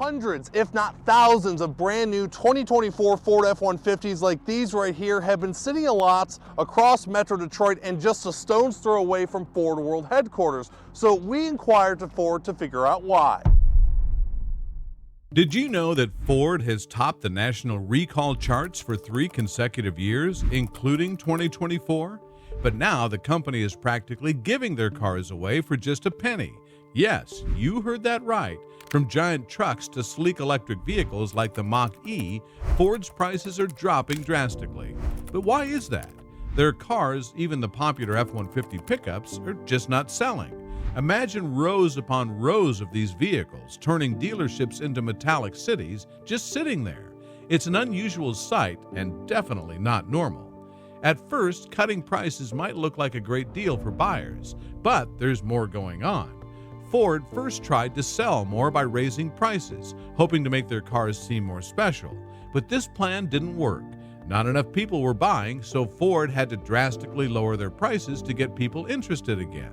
Hundreds, if not thousands, of brand new 2024 Ford F-150s like these right here have been sitting in lots across Metro Detroit and just a stone's throw away from Ford World headquarters. So we inquired to Ford to figure out why. Did you know that Ford has topped the national recall charts for 3 consecutive years, including 2024? But now the company is practically giving their cars away for just a penny. Yes, you heard that right. From giant trucks to sleek electric vehicles like the Mach-E, Ford's prices are dropping drastically. But why is that? Their cars, even the popular F-150 pickups, are just not selling. Imagine rows upon rows of these vehicles, turning dealerships into metallic cities, just sitting there. It's an unusual sight and definitely not normal. At first, cutting prices might look like a great deal for buyers, but there's more going on. Ford first tried to sell more by raising prices, hoping to make their cars seem more special. But this plan didn't work. Not enough people were buying, so Ford had to drastically lower their prices to get people interested again.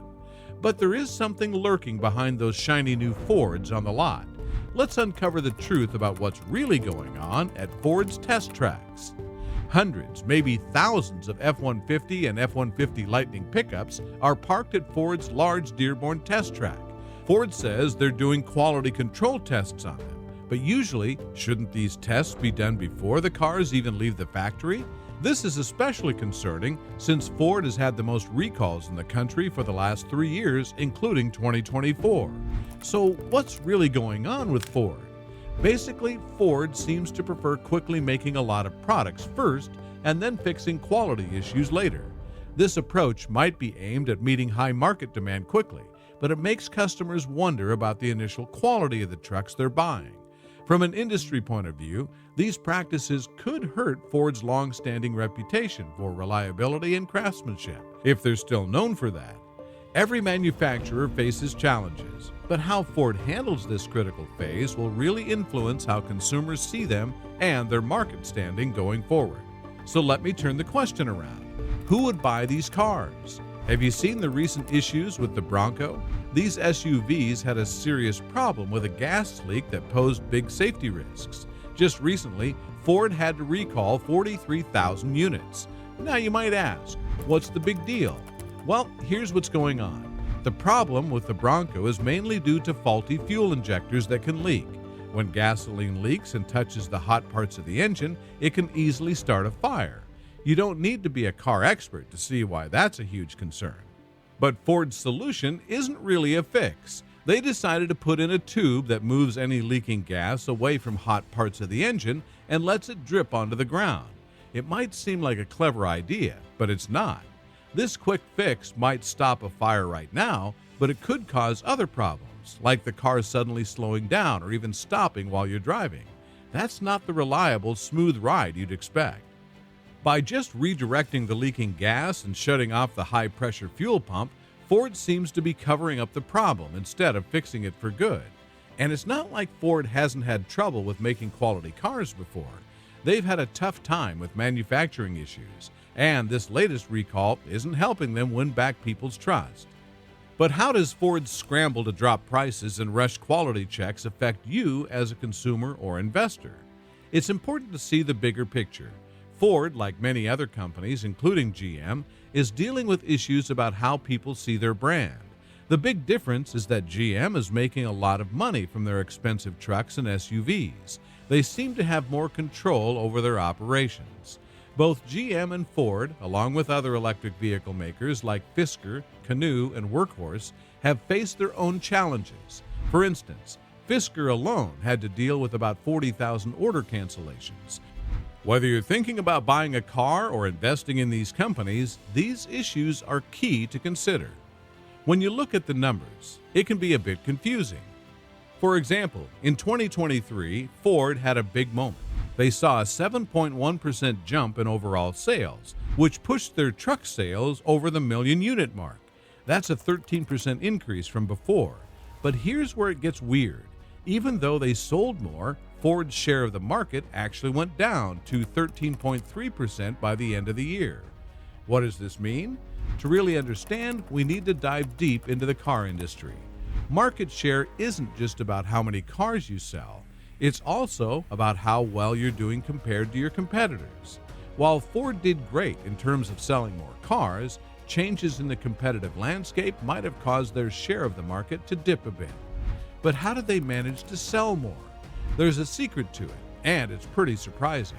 But there is something lurking behind those shiny new Fords on the lot. Let's uncover the truth about what's really going on at Ford's test tracks. Hundreds, maybe thousands of F-150 and F-150 Lightning pickups are parked at Ford's large Dearborn test track. Ford says they're doing quality control tests on them, but usually, shouldn't these tests be done before the cars even leave the factory? This is especially concerning since Ford has had the most recalls in the country for the last 3 years, including 2024. So what's really going on with Ford? Basically, Ford seems to prefer quickly making a lot of products first and then fixing quality issues later. This approach might be aimed at meeting high market demand quickly, but it makes customers wonder about the initial quality of the trucks they're buying. From an industry point of view, these practices could hurt Ford's long-standing reputation for reliability and craftsmanship, if they're still known for that. Every manufacturer faces challenges, but how Ford handles this critical phase will really influence how consumers see them and their market standing going forward. So let me turn the question around. Who would buy these cars? Have you seen the recent issues with the Bronco? These SUVs had a serious problem with a gas leak that posed big safety risks. Just recently, Ford had to recall 43,000 units. Now you might ask, what's the big deal? Well, here's what's going on. The problem with the Bronco is mainly due to faulty fuel injectors that can leak. When gasoline leaks and touches the hot parts of the engine, it can easily start a fire. You don't need to be a car expert to see why that's a huge concern. But Ford's solution isn't really a fix. They decided to put in a tube that moves any leaking gas away from hot parts of the engine and lets it drip onto the ground. It might seem like a clever idea, but it's not. This quick fix might stop a fire right now, but it could cause other problems, like the car suddenly slowing down or even stopping while you're driving. That's not the reliable, smooth ride you'd expect. By just redirecting the leaking gas and shutting off the high-pressure fuel pump, Ford seems to be covering up the problem instead of fixing it for good. And it's not like Ford hasn't had trouble with making quality cars before. They've had a tough time with manufacturing issues, and this latest recall isn't helping them win back people's trust. But how does Ford's scramble to drop prices and rush quality checks affect you as a consumer or investor? It's important to see the bigger picture. Ford, like many other companies, including GM, is dealing with issues about how people see their brand. The big difference is that GM is making a lot of money from their expensive trucks and SUVs. They seem to have more control over their operations. Both GM and Ford, along with other electric vehicle makers like Fisker, Canoo, and Workhorse, have faced their own challenges. For instance, Fisker alone had to deal with about 40,000 order cancellations. Whether you're thinking about buying a car or investing in these companies, these issues are key to consider. When you look at the numbers, it can be a bit confusing. For example, in 2023, Ford had a big moment. They saw a 7.1% jump in overall sales, which pushed their truck sales over the million-unit mark. That's a 13% increase from before. But here's where it gets weird. Even though they sold more, Ford's share of the market actually went down to 13.3% by the end of the year. What does this mean? To really understand, we need to dive deep into the car industry. Market share isn't just about how many cars you sell. It's also about how well you're doing compared to your competitors. While Ford did great in terms of selling more cars, changes in the competitive landscape might have caused their share of the market to dip a bit. But how did they manage to sell more? There's a secret to it, and it's pretty surprising.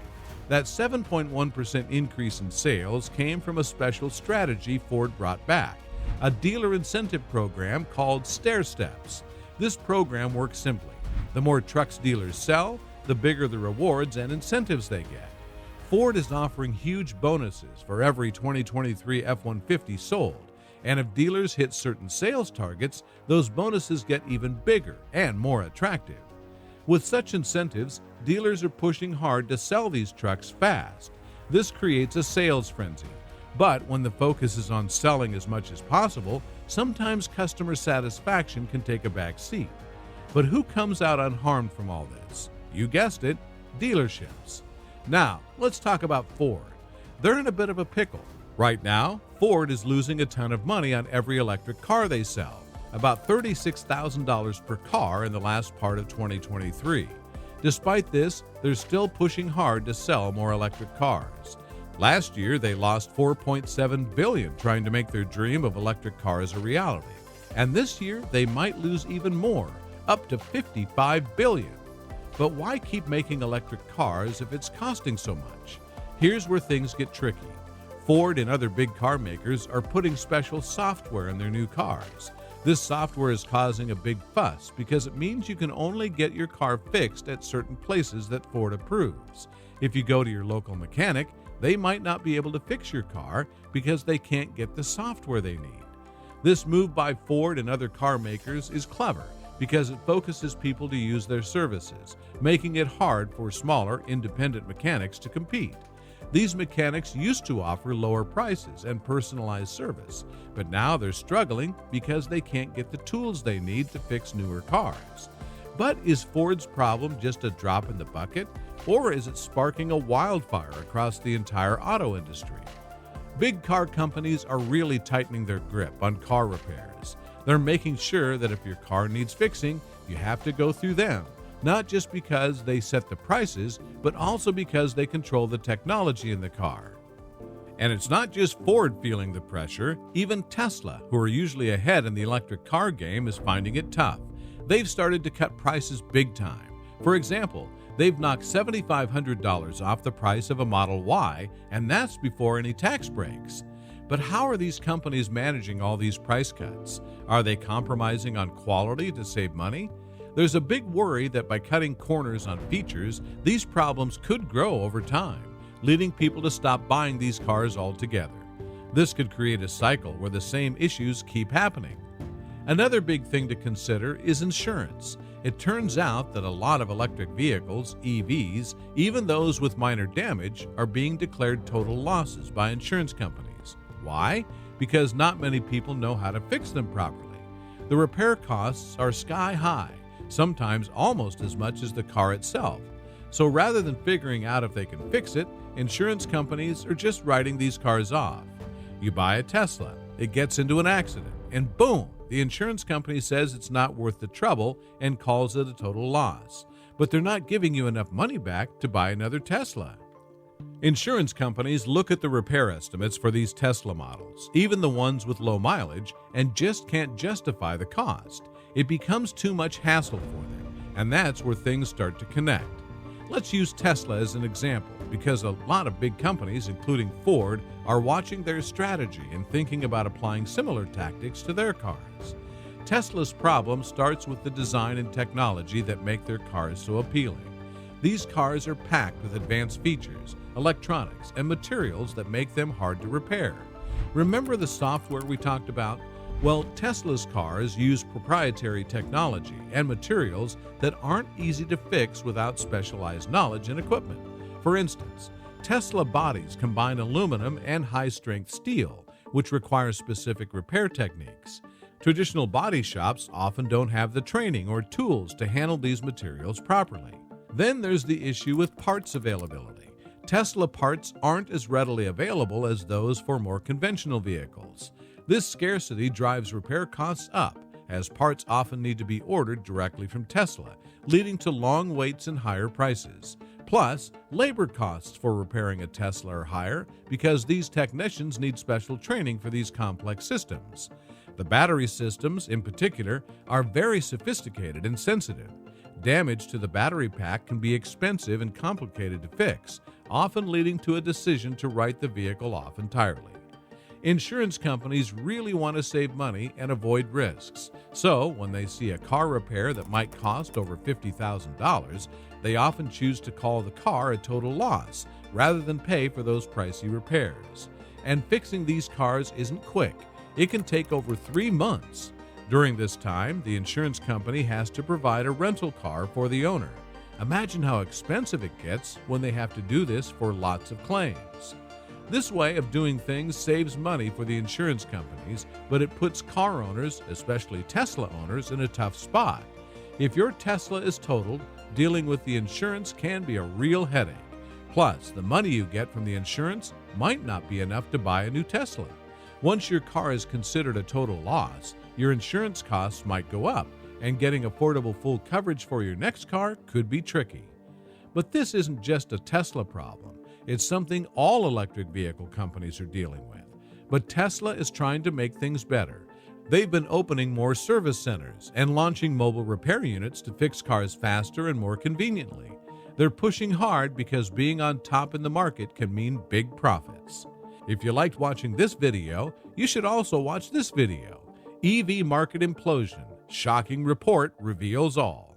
That 7.1% increase in sales came from a special strategy Ford brought back, a dealer incentive program called Stair Steps. This program works simply. The more trucks dealers sell, the bigger the rewards and incentives they get. Ford is offering huge bonuses for every 2023 F-150 sold, and if dealers hit certain sales targets, those bonuses get even bigger and more attractive. With such incentives, dealers are pushing hard to sell these trucks fast. This creates a sales frenzy. But when the focus is on selling as much as possible, sometimes customer satisfaction can take a back seat. But who comes out unharmed from all this? You guessed it, dealerships. Now, let's talk about Ford. They're in a bit of a pickle. Right now, Ford is losing a ton of money on every electric car they sell, about $36,000 per car in the last part of 2023. Despite this, they're still pushing hard to sell more electric cars. Last year, they lost $4.7 billion trying to make their dream of electric cars a reality. And this year, they might lose even more, up to $55 billion. But why keep making electric cars if it's costing so much? Here's where things get tricky. Ford and other big car makers are putting special software in their new cars. This software is causing a big fuss because it means you can only get your car fixed at certain places that Ford approves. If you go to your local mechanic, they might not be able to fix your car because they can't get the software they need. This move by Ford and other car makers is clever because it focuses people to use their services, making it hard for smaller, independent mechanics to compete. These mechanics used to offer lower prices and personalized service, but now they're struggling because they can't get the tools they need to fix newer cars. But is Ford's problem just a drop in the bucket, or is it sparking a wildfire across the entire auto industry? Big car companies are really tightening their grip on car repairs. They're making sure that if your car needs fixing, you have to go through them, not just because they set the prices, but also because they control the technology in the car. And it's not just Ford feeling the pressure. Even Tesla, who are usually ahead in the electric car game, is finding it tough. They've started to cut prices big time. For example, they've knocked $7,500 off the price of a Model Y, and that's before any tax breaks. But how are these companies managing all these price cuts? Are they compromising on quality to save money? There's a big worry that by cutting corners on features, these problems could grow over time, leading people to stop buying these cars altogether. This could create a cycle where the same issues keep happening. Another big thing to consider is insurance. It turns out that a lot of electric vehicles, EVs, even those with minor damage, are being declared total losses by insurance companies. Why? Because not many people know how to fix them properly. The repair costs are sky high, sometimes almost as much as the car itself. So rather than figuring out if they can fix it, insurance companies are just writing these cars off. You buy a Tesla, it gets into an accident, and boom, the insurance company says it's not worth the trouble and calls it a total loss. But they're not giving you enough money back to buy another Tesla. Insurance companies look at the repair estimates for these Tesla models, even the ones with low mileage, and just can't justify the cost. It becomes too much hassle for them, and that's where things start to connect. Let's use Tesla as an example, because a lot of big companies, including Ford, are watching their strategy and thinking about applying similar tactics to their cars. Tesla's problem starts with the design and technology that make their cars so appealing. These cars are packed with advanced features, electronics, and materials that make them hard to repair. Remember the software we talked about? Well, Tesla's cars use proprietary technology and materials that aren't easy to fix without specialized knowledge and equipment. For instance, Tesla bodies combine aluminum and high-strength steel, which requires specific repair techniques. Traditional body shops often don't have the training or tools to handle these materials properly. Then there's the issue with parts availability. Tesla parts aren't as readily available as those for more conventional vehicles. This scarcity drives repair costs up, as parts often need to be ordered directly from Tesla, leading to long waits and higher prices. Plus, labor costs for repairing a Tesla are higher because these technicians need special training for these complex systems. The battery systems, in particular, are very sophisticated and sensitive. Damage to the battery pack can be expensive and complicated to fix, often leading to a decision to write the vehicle off entirely. Insurance companies really want to save money and avoid risks, so when they see a car repair that might cost over $50,000, they often choose to call the car a total loss rather than pay for those pricey repairs. And fixing these cars isn't quick. It can take over 3 months. During this time, the insurance company has to provide a rental car for the owner. Imagine how expensive it gets when they have to do this for lots of claims. This way of doing things saves money for the insurance companies, but it puts car owners, especially Tesla owners, in a tough spot. If your Tesla is totaled, dealing with the insurance can be a real headache. Plus, the money you get from the insurance might not be enough to buy a new Tesla. Once your car is considered a total loss, your insurance costs might go up, and getting affordable full coverage for your next car could be tricky. But this isn't just a Tesla problem. It's something all electric vehicle companies are dealing with. But Tesla is trying to make things better. They've been opening more service centers and launching mobile repair units to fix cars faster and more conveniently. They're pushing hard because being on top in the market can mean big profits. If you liked watching this video, you should also watch this video. EV Market Implosion. Shocking report reveals all.